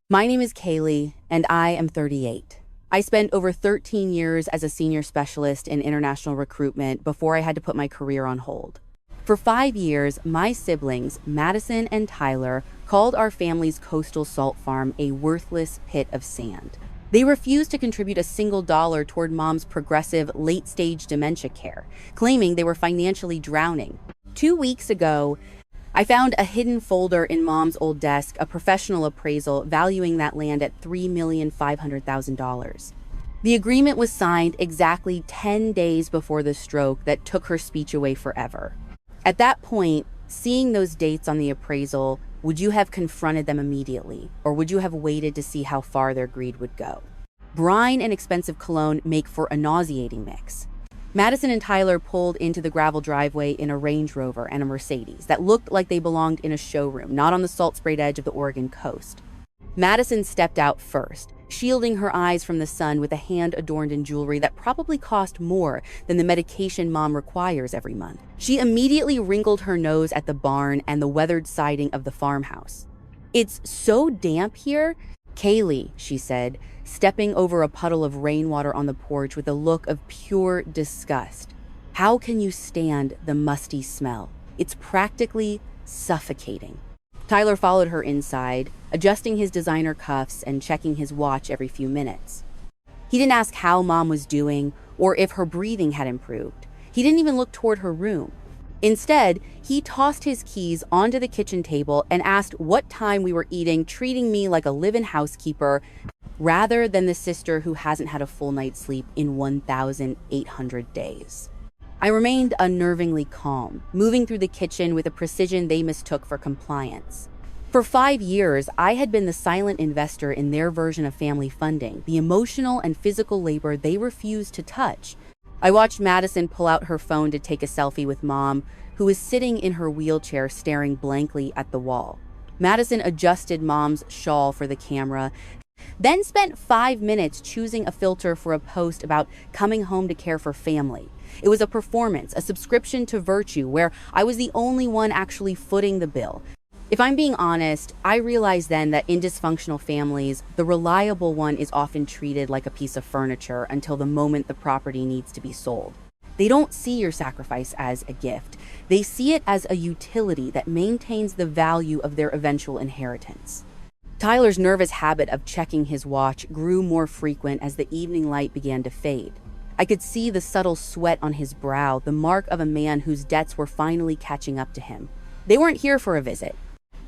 My name is Kaylee, and I am 38. I spent over 13 years as a senior specialist in international recruitment before I had to put my career on hold. For 5 years, my siblings, Madison and Tyler, called our family's coastal salt farm a worthless pit of sand. They refused to contribute a single dollar toward mom's progressive late-stage dementia care, claiming they were financially drowning. 2 weeks ago, I found a hidden folder in mom's old desk, a professional appraisal valuing that land at $3,500,000. The agreement was signed exactly 10 days before the stroke that took her speech away forever. At that point, seeing those dates on the appraisal, would you have confronted them immediately, or would you have waited to see how far their greed would go? Brine and expensive cologne make for a nauseating mix. Madison and Tyler pulled into the gravel driveway in a Range Rover and a Mercedes that looked like they belonged in a showroom, not on the salt-sprayed edge of the Oregon coast. Madison stepped out first, shielding her eyes from the sun with a hand adorned in jewelry that probably cost more than the medication mom requires every month. She immediately wrinkled her nose at the barn and the weathered siding of the farmhouse. "It's so damp here." "Kaylee," she said, stepping over a puddle of rainwater on the porch with a look of pure disgust. "How can you stand the musty smell? It's practically suffocating." Tyler followed her inside, adjusting his designer cuffs and checking his watch every few minutes. He didn't ask how mom was doing or if her breathing had improved. He didn't even look toward her room. Instead, he tossed his keys onto the kitchen table and asked what time we were eating, treating me like a live-in housekeeper rather than the sister who hasn't had a full night's sleep in 1,800 days. I remained unnervingly calm, moving through the kitchen with a precision they mistook for compliance. For 5 years, I had been the silent investor in their version of family funding, the emotional and physical labor they refused to touch. I watched Madison pull out her phone to take a selfie with mom, who was sitting in her wheelchair staring blankly at the wall. Madison adjusted mom's shawl for the camera, then spent 5 minutes choosing a filter for a post about coming home to care for family. It was a performance, a subscription to virtue, where I was the only one actually footing the bill. If I'm being honest, I realized then that in dysfunctional families, the reliable one is often treated like a piece of furniture until the moment the property needs to be sold. They don't see your sacrifice as a gift. They see it as a utility that maintains the value of their eventual inheritance. Tyler's nervous habit of checking his watch grew more frequent as the evening light began to fade. I could see the subtle sweat on his brow, the mark of a man whose debts were finally catching up to him. They weren't here for a visit.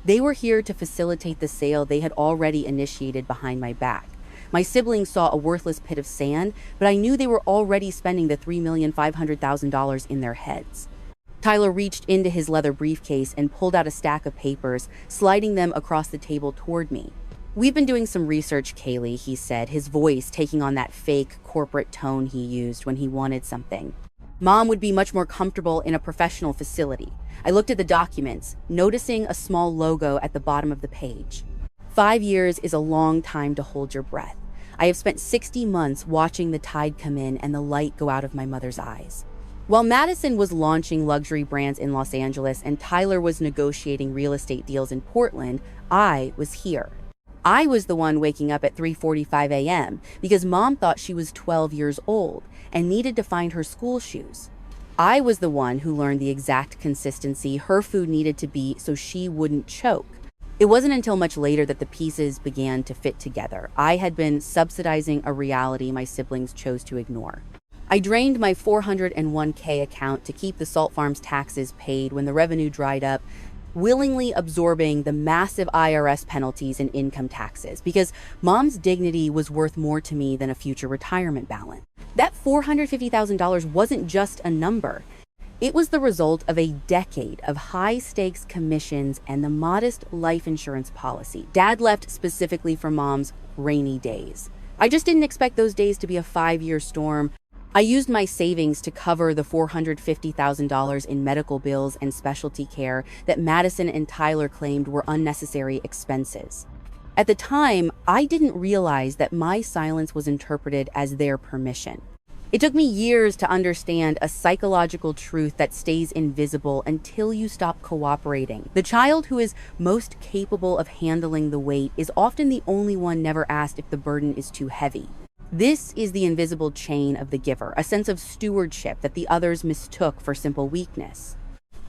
They were here to facilitate the sale they had already initiated behind my back. My siblings saw a worthless pit of sand, but I knew they were already spending the $3,500,000 in their heads. Tyler reached into his leather briefcase and pulled out a stack of papers, sliding them across the table toward me. "We've been doing some research, Kaylee," he said, his voice taking on that fake corporate tone he used when he wanted something. "Mom would be much more comfortable in a professional facility." I looked at the documents, noticing a small logo at the bottom of the page. 5 years is a long time to hold your breath. I have spent 60 months watching the tide come in and the light go out of my mother's eyes. While Madison was launching luxury brands in Los Angeles and Tyler was negotiating real estate deals in Portland, I was here. I was the one waking up at 3:45 a.m. because mom thought she was 12 years old and needed to find her school shoes. I was the one who learned the exact consistency her food needed to be so she wouldn't choke. It wasn't until much later that the pieces began to fit together. I had been subsidizing a reality my siblings chose to ignore. I drained my 401k account to keep the salt farm's taxes paid when the revenue dried up, willingly absorbing the massive IRS penalties and income taxes because mom's dignity was worth more to me than a future retirement balance. That $450,000 wasn't just a number. It was the result of a decade of high-stakes commissions and the modest life insurance policy Dad left specifically for mom's rainy days. I just didn't expect those days to be a 5-year storm. I used my savings to cover the $450,000 in medical bills and specialty care that Madison and Tyler claimed were unnecessary expenses. At the time, I didn't realize that my silence was interpreted as their permission. It took me years to understand a psychological truth that stays invisible until you stop cooperating. The child who is most capable of handling the weight is often the only one never asked if the burden is too heavy. This is the invisible chain of the giver, a sense of stewardship that the others mistook for simple weakness.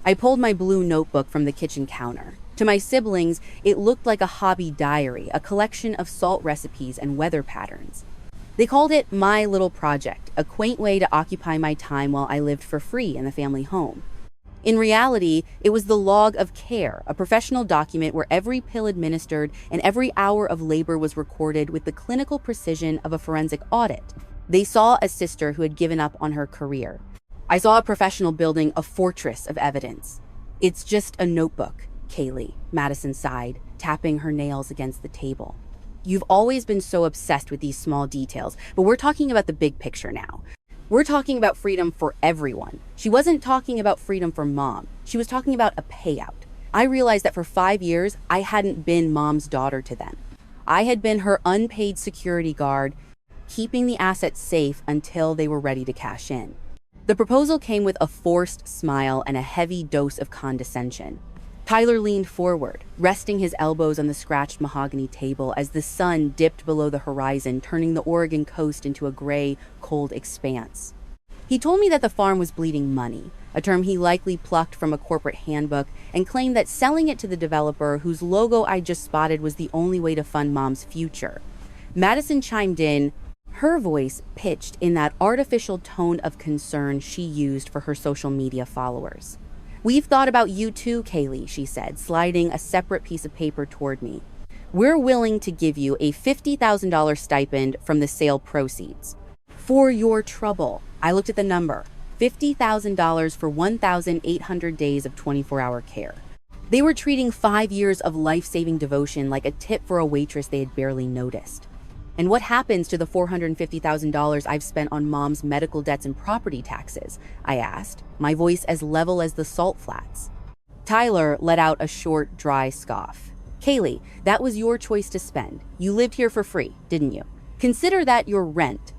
I pulled my blue notebook from the kitchen counter. To my siblings, it looked like a hobby diary, a collection of salt recipes and weather patterns. They called it my little project, a quaint way to occupy my time while I lived for free in the family home. In reality, it was the log of care, a professional document where every pill administered and every hour of labor was recorded with the clinical precision of a forensic audit. They saw a sister who had given up on her career. I saw a professional building a fortress of evidence. It's just a notebook, Kaylee, Madison sighed, tapping her nails against the table. You've always been so obsessed with these small details, but we're talking about the big picture now. We're talking about freedom for everyone. She wasn't talking about freedom for mom. She was talking about a payout. I realized that for 5 years, I hadn't been mom's daughter to them. I had been her unpaid security guard, keeping the assets safe until they were ready to cash in. The proposal came with a forced smile and a heavy dose of condescension. Tyler leaned forward, resting his elbows on the scratched mahogany table as the sun dipped below the horizon, turning the Oregon coast into a gray, cold expanse. He told me that the farm was bleeding money, a term he likely plucked from a corporate handbook, and claimed that selling it to the developer whose logo I just spotted was the only way to fund mom's future. Madison chimed in, her voice pitched in that artificial tone of concern she used for her social media followers. We've thought about you too, Kaylee, she said, sliding a separate piece of paper toward me. We're willing to give you a $50,000 stipend from the sale proceeds. For your trouble. I looked at the number. $50,000 for 1,800 days of 24-hour care. They were treating 5 years of life-saving devotion like a tip for a waitress they had barely noticed. And what happens to the $450,000 I've spent on mom's medical debts and property taxes? I asked, my voice as level as the salt flats. Tyler let out a short, dry scoff. Kaylee, that was your choice to spend. You lived here for free, didn't you? Consider that your rent.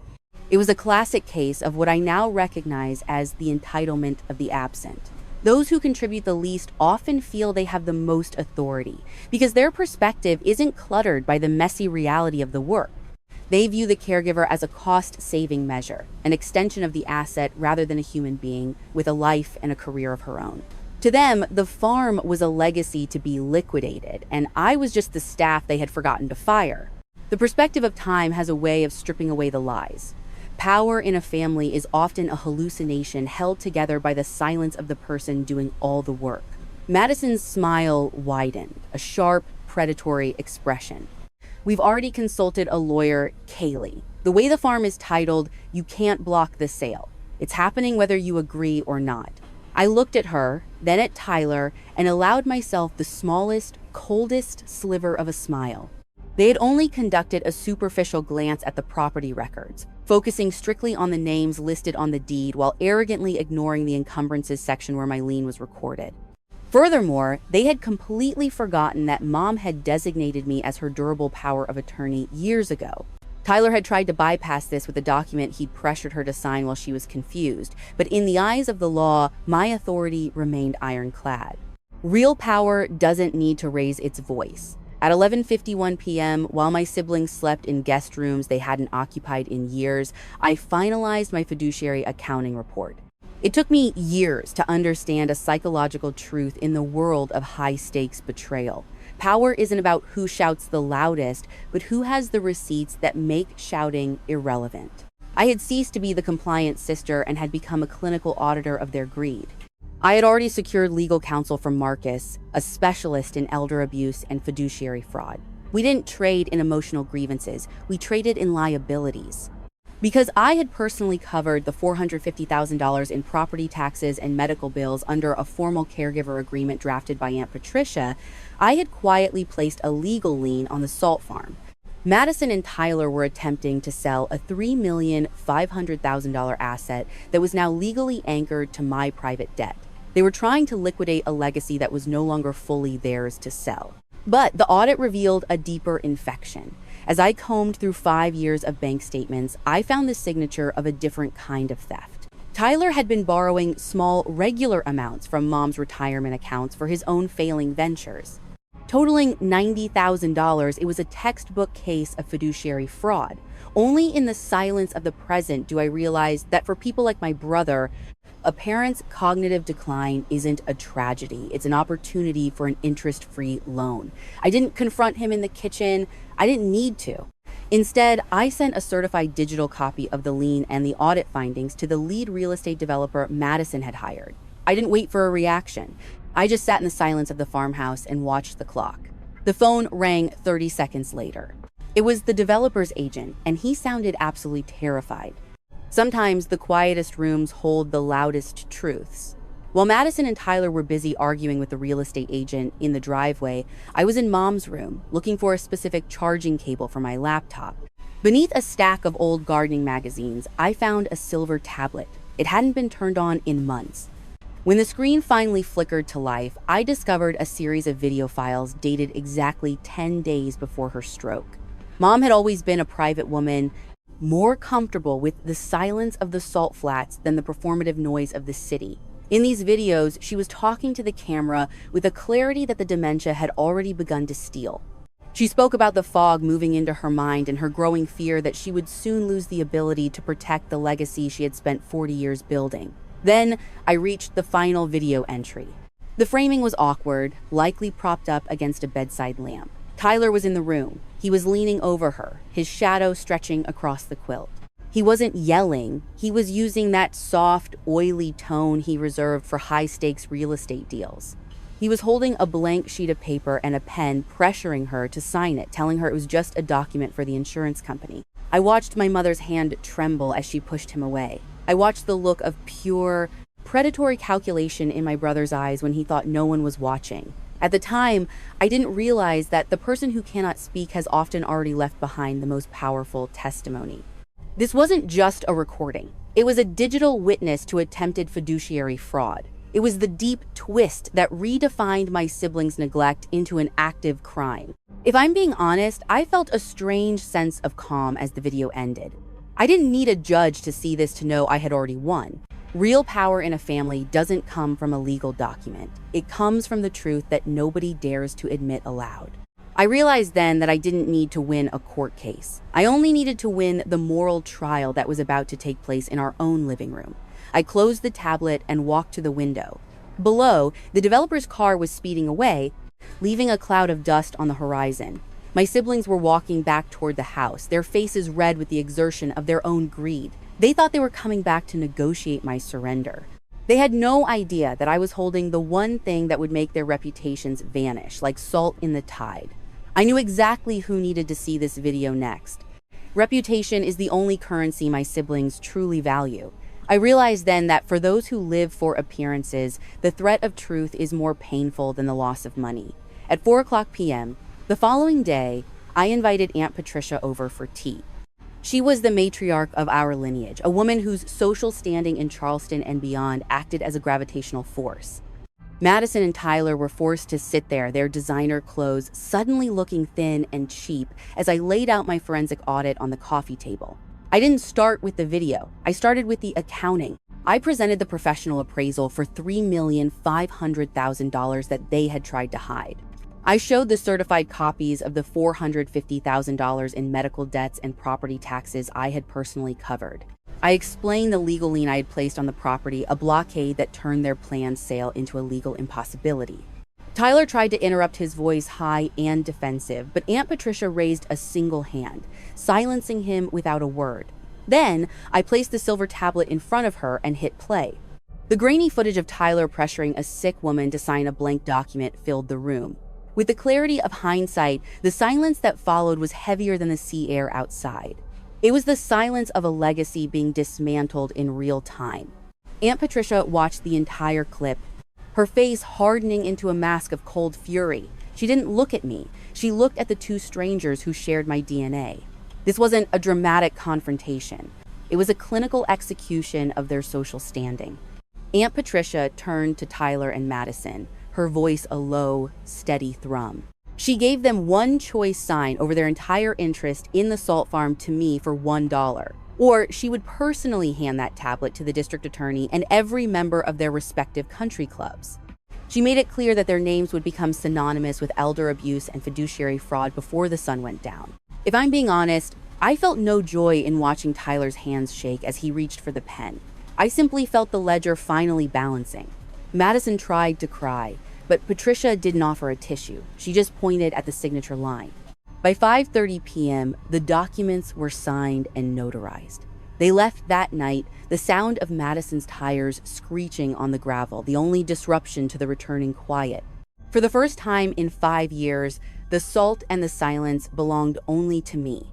It was a classic case of what I now recognize as the entitlement of the absent. Those who contribute the least often feel they have the most authority because their perspective isn't cluttered by the messy reality of the work. They view the caregiver as a cost-saving measure, an extension of the asset rather than a human being with a life and a career of her own. To them, the farm was a legacy to be liquidated, and I was just the staff they had forgotten to fire. The perspective of time has a way of stripping away the lies. Power in a family is often a hallucination held together by the silence of the person doing all the work. Madison's smile widened, a sharp, predatory expression. We've already consulted a lawyer, Kaylee. The way the farm is titled, you can't block the sale. It's happening whether you agree or not. I looked at her, then at Tyler, and allowed myself the smallest, coldest sliver of a smile. They had only conducted a superficial glance at the property records, focusing strictly on the names listed on the deed while arrogantly ignoring the encumbrances section where my lien was recorded. Furthermore, they had completely forgotten that mom had designated me as her durable power of attorney years ago. Tyler had tried to bypass this with a document he'd pressured her to sign while she was confused, but in the eyes of the law, my authority remained ironclad. Real power doesn't need to raise its voice. At 11:51 p.m., while my siblings slept in guest rooms they hadn't occupied in years, I finalized my fiduciary accounting report. It took me years to understand a psychological truth in the world of high-stakes betrayal. Power isn't about who shouts the loudest, but who has the receipts that make shouting irrelevant. I had ceased to be the compliant sister and had become a clinical auditor of their greed. I had already secured legal counsel from Marcus, a specialist in elder abuse and fiduciary fraud. We didn't trade in emotional grievances, we traded in liabilities. Because I had personally covered the $450,000 in property taxes and medical bills under a formal caregiver agreement drafted by Aunt Patricia, I had quietly placed a legal lien on the salt farm. Madison and Tyler were attempting to sell a $3,500,000 asset that was now legally anchored to my private debt. They were trying to liquidate a legacy that was no longer fully theirs to sell. But the audit revealed a deeper infection. As I combed through 5 years of bank statements, I found the signature of a different kind of theft. Tyler had been borrowing small, regular amounts from Mom's retirement accounts for his own failing ventures. Totaling $90,000, it was a textbook case of fiduciary fraud. Only in the silence of the present do I realize that for people like my brother, a parent's cognitive decline isn't a tragedy. It's an opportunity for an interest-free loan. I didn't confront him in the kitchen. I didn't need to. Instead, I sent a certified digital copy of the lien and the audit findings to the lead real estate developer Madison had hired. I didn't wait for a reaction. I just sat in the silence of the farmhouse and watched the clock. The phone rang 30 seconds later. It was the developer's agent, and he sounded absolutely terrified. Sometimes the quietest rooms hold the loudest truths. While Madison and Tyler were busy arguing with the real estate agent in the driveway, I was in Mom's room, looking for a specific charging cable for my laptop. Beneath a stack of old gardening magazines, I found a silver tablet. It hadn't been turned on in months. When the screen finally flickered to life, I discovered a series of video files dated exactly 10 days before her stroke. Mom had always been a private woman, more comfortable with the silence of the salt flats than the performative noise of the city. In these videos, she was talking to the camera with a clarity that the dementia had already begun to steal. She spoke about the fog moving into her mind and her growing fear that she would soon lose the ability to protect the legacy she had spent 40 years building. Then I reached the final video entry. The framing was awkward, likely propped up against a bedside lamp. Tyler was in the room. He was leaning over her, his shadow stretching across the quilt. He wasn't yelling. He was using that soft, oily tone he reserved for high-stakes real estate deals. He was holding a blank sheet of paper and a pen, pressuring her to sign it, telling her it was just a document for the insurance company. I watched my mother's hand tremble as she pushed him away. I watched the look of pure, predatory calculation in my brother's eyes when he thought no one was watching. At the time, I didn't realize that the person who cannot speak has often already left behind the most powerful testimony. This wasn't just a recording. It was a digital witness to attempted fiduciary fraud. It was the deep twist that redefined my siblings' neglect into an active crime. If I'm being honest, I felt a strange sense of calm as the video ended. I didn't need a judge to see this to know I had already won. Real power in a family doesn't come from a legal document. It comes from the truth that nobody dares to admit aloud. I realized then that I didn't need to win a court case. I only needed to win the moral trial that was about to take place in our own living room. I closed the tablet and walked to the window. Below, the developer's car was speeding away, leaving a cloud of dust on the horizon. My siblings were walking back toward the house, their faces red with the exertion of their own greed. They thought they were coming back to negotiate my surrender. They had no idea that I was holding the one thing that would make their reputations vanish, like salt in the tide. I knew exactly who needed to see this video next. Reputation is the only currency my siblings truly value. I realized then that for those who live for appearances, the threat of truth is more painful than the loss of money. At 4:00 p.m., the following day, I invited Aunt Patricia over for tea. She was the matriarch of our lineage, a woman whose social standing in Charleston and beyond acted as a gravitational force. Madison and Tyler were forced to sit there, their designer clothes suddenly looking thin and cheap, as I laid out my forensic audit on the coffee table. I didn't start with the video. I started with the accounting. I presented the professional appraisal for $3,500,000 that they had tried to hide. I showed the certified copies of the $450,000 in medical debts and property taxes I had personally covered. I explained the legal lien I had placed on the property, a blockade that turned their planned sale into a legal impossibility. Tyler tried to interrupt, his voice high and defensive, but Aunt Patricia raised a single hand, silencing him without a word. Then, I placed the silver tablet in front of her and hit play. The grainy footage of Tyler pressuring a sick woman to sign a blank document filled the room. With the clarity of hindsight, the silence that followed was heavier than the sea air outside. It was the silence of a legacy being dismantled in real time. Aunt Patricia watched the entire clip, her face hardening into a mask of cold fury. She didn't look at me. She looked at the two strangers who shared my DNA. This wasn't a dramatic confrontation. It was a clinical execution of their social standing. Aunt Patricia turned to Tyler and Madison, her voice a low, steady thrum. She gave them one choice sign over their entire interest in the salt farm to me for $1. Or she would personally hand that tablet to the district attorney and every member of their respective country clubs. She made it clear that their names would become synonymous with elder abuse and fiduciary fraud before the sun went down. If I'm being honest, I felt no joy in watching Tyler's hands shake as he reached for the pen. I simply felt the ledger finally balancing. Madison tried to cry, but Patricia didn't offer a tissue. She just pointed at the signature line. By 5:30 p.m., the documents were signed and notarized. They left that night, the sound of Madison's tires screeching on the gravel, the only disruption to the returning quiet. For the first time in 5 years, the salt and the silence belonged only to me.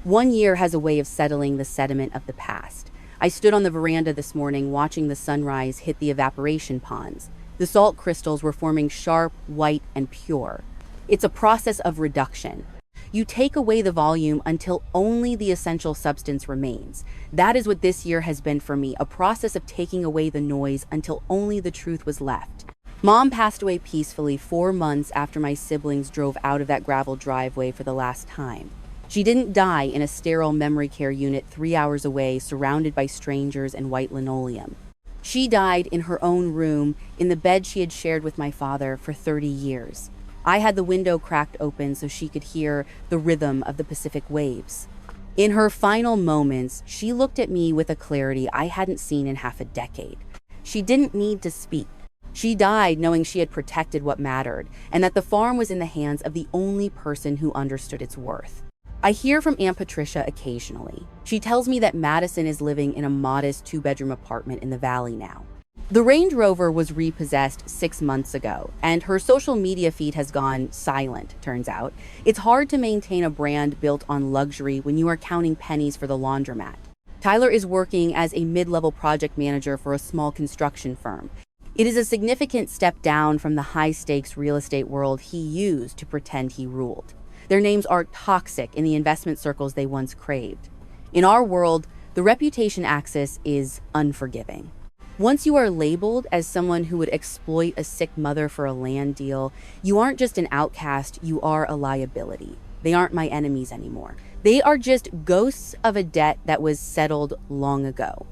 1 year has a way of settling the sediment of the past. I stood on the veranda this morning watching the sunrise hit the evaporation ponds. The salt crystals were forming sharp, white, and pure. It's a process of reduction. You take away the volume until only the essential substance remains. That is what this year has been for me, a process of taking away the noise until only the truth was left. Mom passed away peacefully 4 months after my siblings drove out of that gravel driveway for the last time. She didn't die in a sterile memory care unit 3 hours away, surrounded by strangers and white linoleum. She died in her own room, in the bed she had shared with my father for 30 years. I had the window cracked open so she could hear the rhythm of the Pacific waves. In her final moments, she looked at me with a clarity I hadn't seen in half a decade. She didn't need to speak. She died knowing she had protected what mattered, and that the farm was in the hands of the only person who understood its worth. I hear from Aunt Patricia occasionally. She tells me that Madison is living in a modest 2-bedroom apartment in the valley now. The Range Rover was repossessed 6 months ago, and her social media feed has gone silent, turns out. It's hard to maintain a brand built on luxury when you are counting pennies for the laundromat. Tyler is working as a mid-level project manager for a small construction firm. It is a significant step down from the high-stakes real estate world he used to pretend he ruled. Their names are toxic in the investment circles they once craved. In our world, the reputation axis is unforgiving. Once you are labeled as someone who would exploit a sick mother for a land deal, you aren't just an outcast, you are a liability. They aren't my enemies anymore. They are just ghosts of a debt that was settled long ago.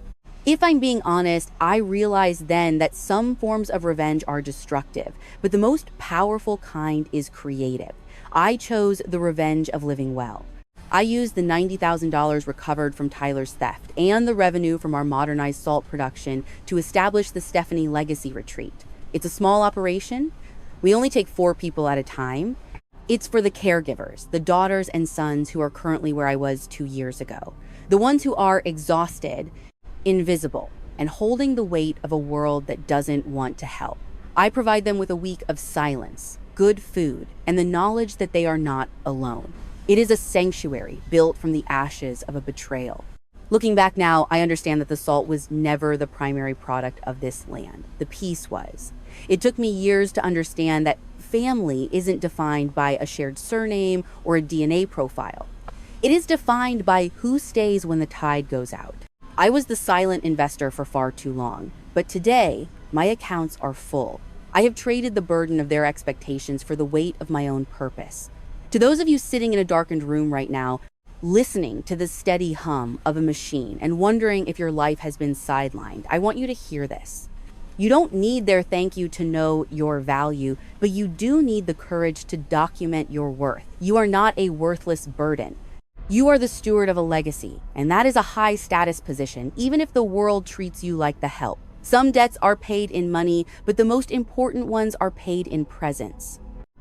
If I'm being honest, I realized then that some forms of revenge are destructive, but the most powerful kind is creative. I chose the revenge of living well. I used the $90,000 recovered from Tyler's theft and the revenue from our modernized salt production to establish the Stephanie Legacy Retreat. It's a small operation. We only take 4 people at a time. It's for the caregivers, the daughters and sons who are currently where I was 2 years ago. The ones who are exhausted, invisible, and holding the weight of a world that doesn't want to help. I provide them with a week of silence, good food, and the knowledge that they are not alone. It is a sanctuary built from the ashes of a betrayal. Looking back now, I understand that the salt was never the primary product of this land. The peace was. It took me years to understand that family isn't defined by a shared surname or a DNA profile. It is defined by who stays when the tide goes out. I was the silent investor for far too long, but today, my accounts are full. I have traded the burden of their expectations for the weight of my own purpose. To those of you sitting in a darkened room right now, listening to the steady hum of a machine and wondering if your life has been sidelined, I want you to hear this. You don't need their thank you to know your value, but you do need the courage to document your worth. You are not a worthless burden. You are the steward of a legacy, and that is a high status position, even if the world treats you like the help. Some debts are paid in money, but the most important ones are paid in presence.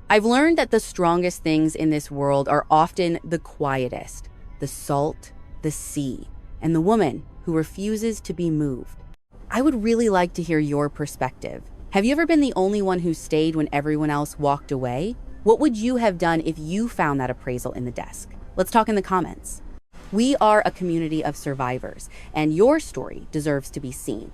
I've learned that the strongest things in this world are often the quietest, the salt, the sea, and the woman who refuses to be moved. I would really like to hear your perspective. Have you ever been the only one who stayed when everyone else walked away? What would you have done if you found that appraisal in the desk? Let's talk in the comments. We are a community of survivors, and your story deserves to be seen.